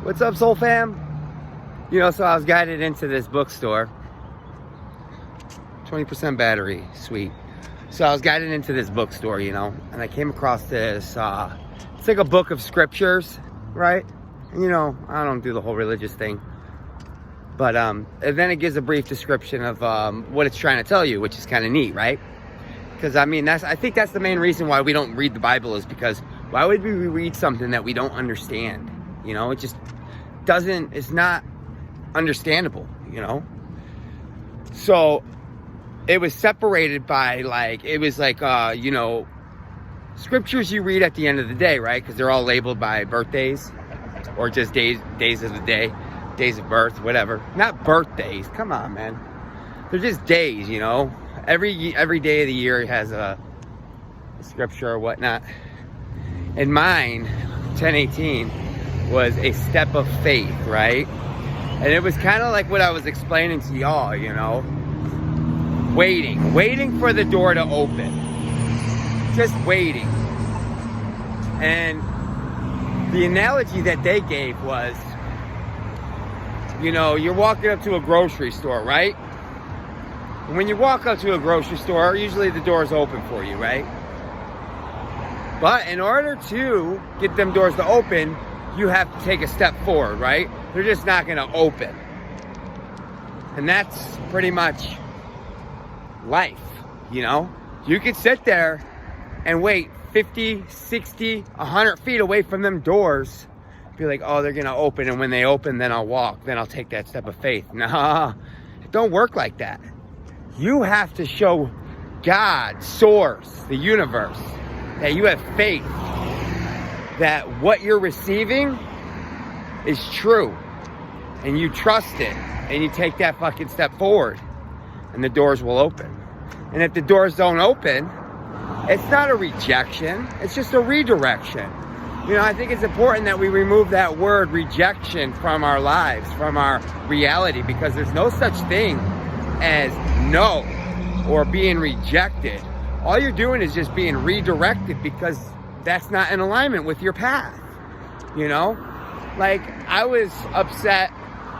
What's up, Soul Fam? You know, so I was guided into this bookstore. 20% battery, sweet. So I was guided into this bookstore, you know, and I came across this, it's like a book of scriptures, right? And, you know, I don't do the whole religious thing. But and then it gives a brief description of what it's trying to tell you, which is kind of neat, right? Because, I mean, I think that's the main reason why we don't read the Bible, is because why would we read something that we don't understand? You know, it just doesn't, it's not understandable, you know? So it was separated by, like, it was like, you know, scriptures you read at the end of the day, right? Because they're all labeled by birthdays or just days of the day, days of birth, whatever. Not birthdays, come on, man. They're just days, you know? Every day of the year has a scripture or whatnot. And mine, 10:18, was a step of faith, right? And it was kind of like what I was explaining to y'all, you know? Waiting for the door to open. Just waiting. And the analogy that they gave was, you know, you're walking up to a grocery store, right? And when you walk up to a grocery store, usually the door's open for you, right? But in order to get them doors to open, you have to take a step forward, right? They're just not going to open. And that's pretty much life, you know? You could sit there and wait 50, 60, 100 feet away from them doors. Be like, oh, they're going to open. And when they open, then I'll walk. Then I'll take that step of faith. Nah, it don't work like that. You have to show God, source, the universe, that you have faith that what you're receiving is true, and you trust it, and you take that fucking step forward, and the doors will open. And if the doors don't open, it's not a rejection, it's just a redirection. You know, I think it's important that we remove that word rejection from our lives, from our reality, because there's no such thing as no or being rejected. All you're doing is just being redirected because that's not in alignment with your path, you know? Like, I was upset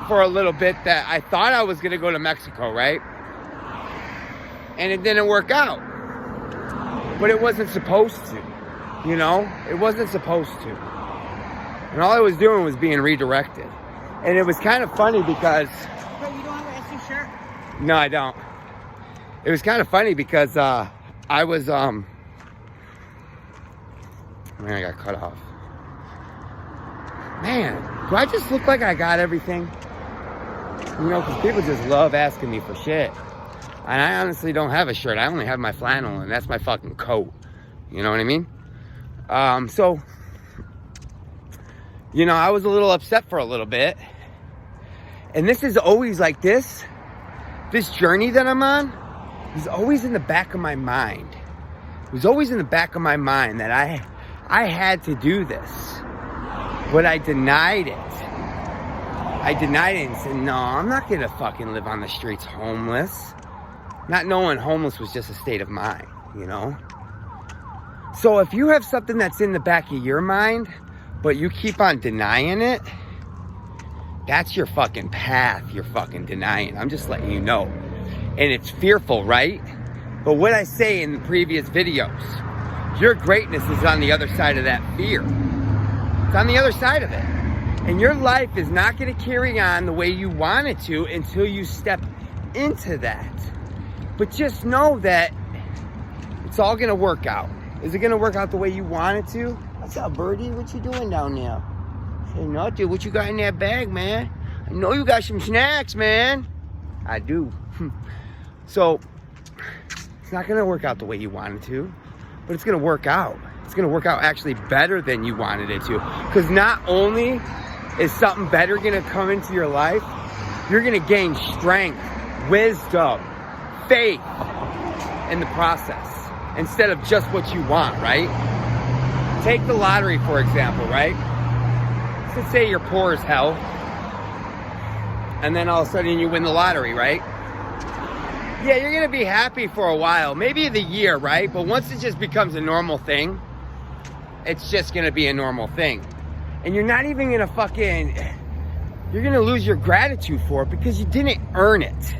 for a little bit that I thought I was gonna go to Mexico, right? And it didn't work out. But it wasn't supposed to, you know? It wasn't supposed to. And all I was doing was being redirected. And it was kind of funny because... Bro, you don't have an SC shirt? No, I don't. It was kind of funny because I was, man, I got cut off. Man, do I just look like I got everything? You know, because people just love asking me for shit. And I honestly don't have a shirt. I only have my flannel, and that's my fucking coat. You know what I mean? So, you know, I was a little upset for a little bit. And this is always like this journey that I'm on is always in the back of my mind. It was always in the back of my mind that I had to do this. But I denied it. I denied it and said, no, I'm not going to fucking live on the streets homeless. Not knowing homeless was just a state of mind, you know? So if you have something that's in the back of your mind, but you keep on denying it, that's your fucking path you're fucking denying. I'm just letting you know. And it's fearful, right? But what I say in the previous videos, your greatness is on the other side of that fear. It's on the other side of it. And your life is not going to carry on the way you want it to until you step into that. But just know that it's all going to work out. Is it going to work out the way you want it to? What's up, birdie? What you doing down there? Say nothing. What you got in that bag, man? I know you got some snacks, man. I do. So, it's not going to work out the way you want it to, but it's going to work out. It's going to work out actually better than you wanted it to. Because not only is something better going to come into your life, you're going to gain strength, wisdom, faith in the process instead of just what you want, right? Take the lottery, for example, right? Let's say you're poor as hell, and then all of a sudden you win the lottery, right? Yeah, you're going to be happy for a while, maybe the year, right? But once it just becomes a normal thing, it's just going to be a normal thing. And you're not even gonna fucking, you're gonna lose your gratitude for it because you didn't earn it.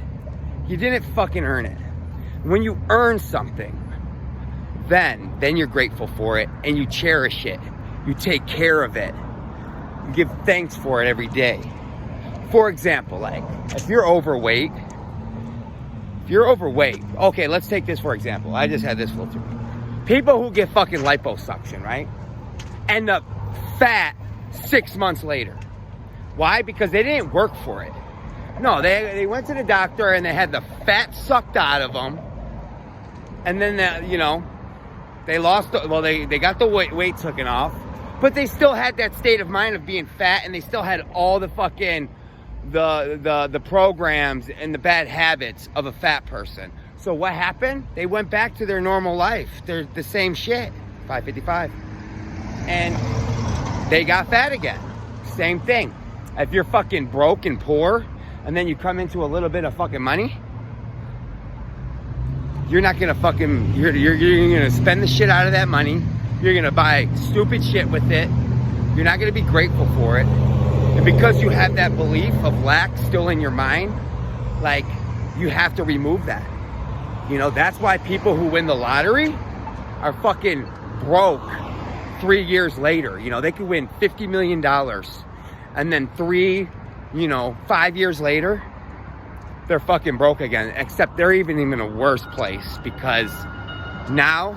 You didn't fucking earn it. When you earn something, then you're grateful for it and you cherish it. You take care of it. You give thanks for it every day. For example, like, if you're overweight, okay, let's take this for example. I just had this flow through me. People who get fucking liposuction, right? End up fat 6 months later. Why? Because they didn't work for it. No, they went to the doctor and they had the fat sucked out of them. And then, they lost, they got the weight taken off. But they still had that state of mind of being fat, and they still had all the fucking, the programs and the bad habits of a fat person. So what happened? They went back to their normal life. They're the same shit. 555. And they got fat again. Same thing. If you're fucking broke and poor, and then you come into a little bit of fucking money, you're not gonna fucking, you're gonna spend the shit out of that money. You're gonna buy stupid shit with it. You're not gonna be grateful for it. And because you have that belief of lack still in your mind, like, you have to remove that. That's why people who win the lottery are fucking broke 3 years later. They could win $50 million. And then 5 years later, they're fucking broke again. Except they're even in a worse place because now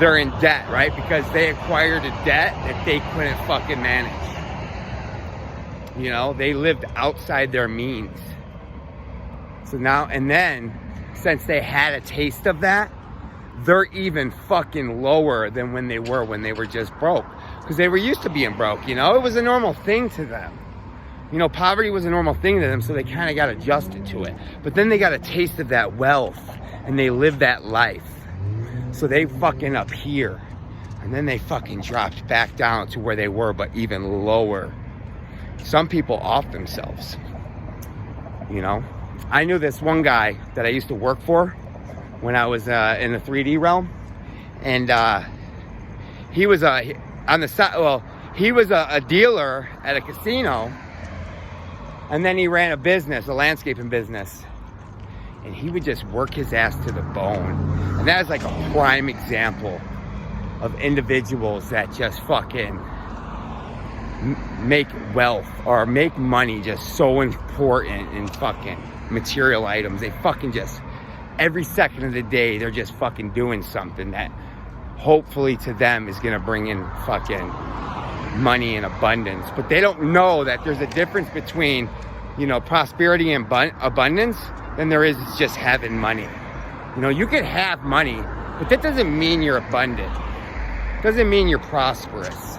they're in debt, right? Because they acquired a debt that they couldn't fucking manage. They lived outside their means. So now, and then, since they had a taste of that, they're even fucking lower than when they were just broke. Because they were used to being broke, It was a normal thing to them. Poverty was a normal thing to them, so they kind of got adjusted to it. But then they got a taste of that wealth, and they lived that life. So they fucking up here. And then they fucking dropped back down to where they were, but even lower. Some people off themselves. I knew this one guy that I used to work for when I was in the 3D realm. And he was on the side, he was a dealer at a casino. And then he ran a landscaping business. And he would just work his ass to the bone. And that is like a prime example of individuals that just fucking make wealth or make money just so important in fucking material items. They fucking just, every second of the day, they're just fucking doing something that hopefully to them is gonna bring in fucking money and abundance. But they don't know that there's a difference between, prosperity and abundance than there is just having money. You can have money, but that doesn't mean you're abundant. Doesn't mean you're prosperous.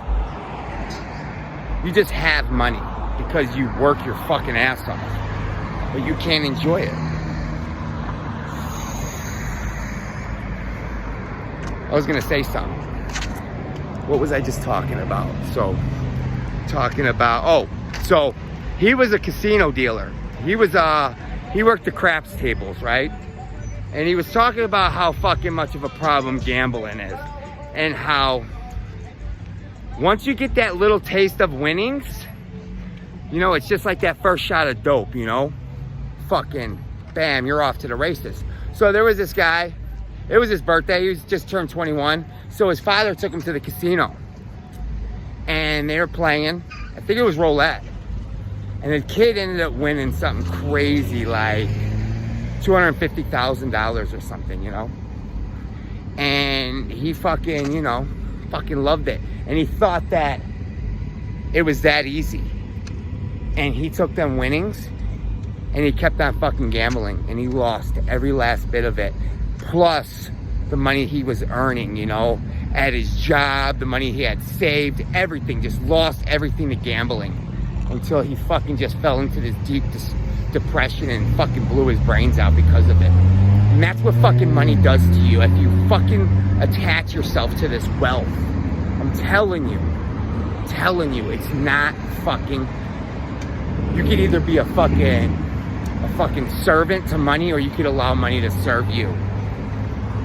You just have money because you work your fucking ass off, but you can't enjoy it. I was gonna say something. What was I just talking about? So he was a casino dealer. He worked the craps tables, right? And he was talking about how fucking much of a problem gambling is. And how once you get that little taste of winnings, it's just like that first shot of dope, Fucking bam, you're off to the races. So there was this guy, it was his birthday, he was just turned 21. So his father took him to the casino. And they were playing, I think it was roulette. And the kid ended up winning something crazy like $250,000 or something, And he fucking, fucking loved it. And he thought that it was that easy. And he took them winnings and he kept on fucking gambling. And he lost every last bit of it. Plus the money he was earning, at his job, the money he had saved, everything. Just lost everything to gambling. Until he fucking just fell into this deep depression and fucking blew his brains out because of it. And that's what fucking money does to you. If you fucking attach yourself to this wealth, I'm telling you, it's not fucking, you could either be a fucking servant to money, or you could allow money to serve you.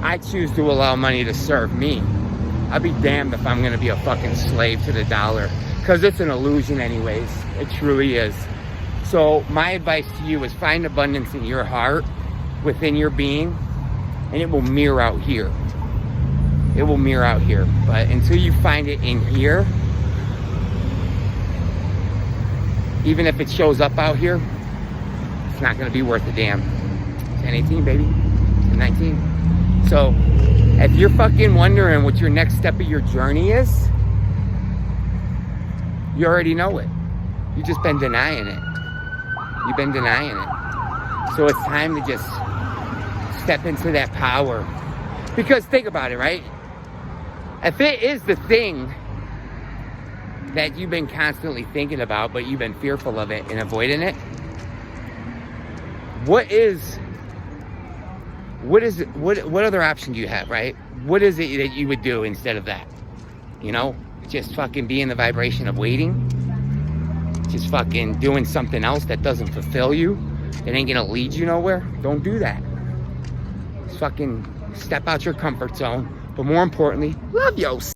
I choose to allow money to serve me. I'd be damned if I'm gonna be a fucking slave to the dollar. Because it's an illusion anyways. It truly is. So my advice to you is find abundance in your heart, within your being, and it will mirror out here. It will mirror out here. But until you find it in here, even if it shows up out here, it's not going to be worth a damn. 10-18, baby. 10-19. So if you're fucking wondering what your next step of your journey is, you already know it. You've just been denying it. You've been denying it. So it's time to just step into that power. Because think about it, right? If it is the thing that you've been constantly thinking about, but you've been fearful of it and avoiding it, what other option do you have, right? What is it that you would do instead of that? You know, just fucking be in the vibration of waiting, just fucking doing something else that doesn't fulfill you, that ain't gonna lead you nowhere. Don't do that. Just fucking step out your comfort zone, but more importantly, love yourself.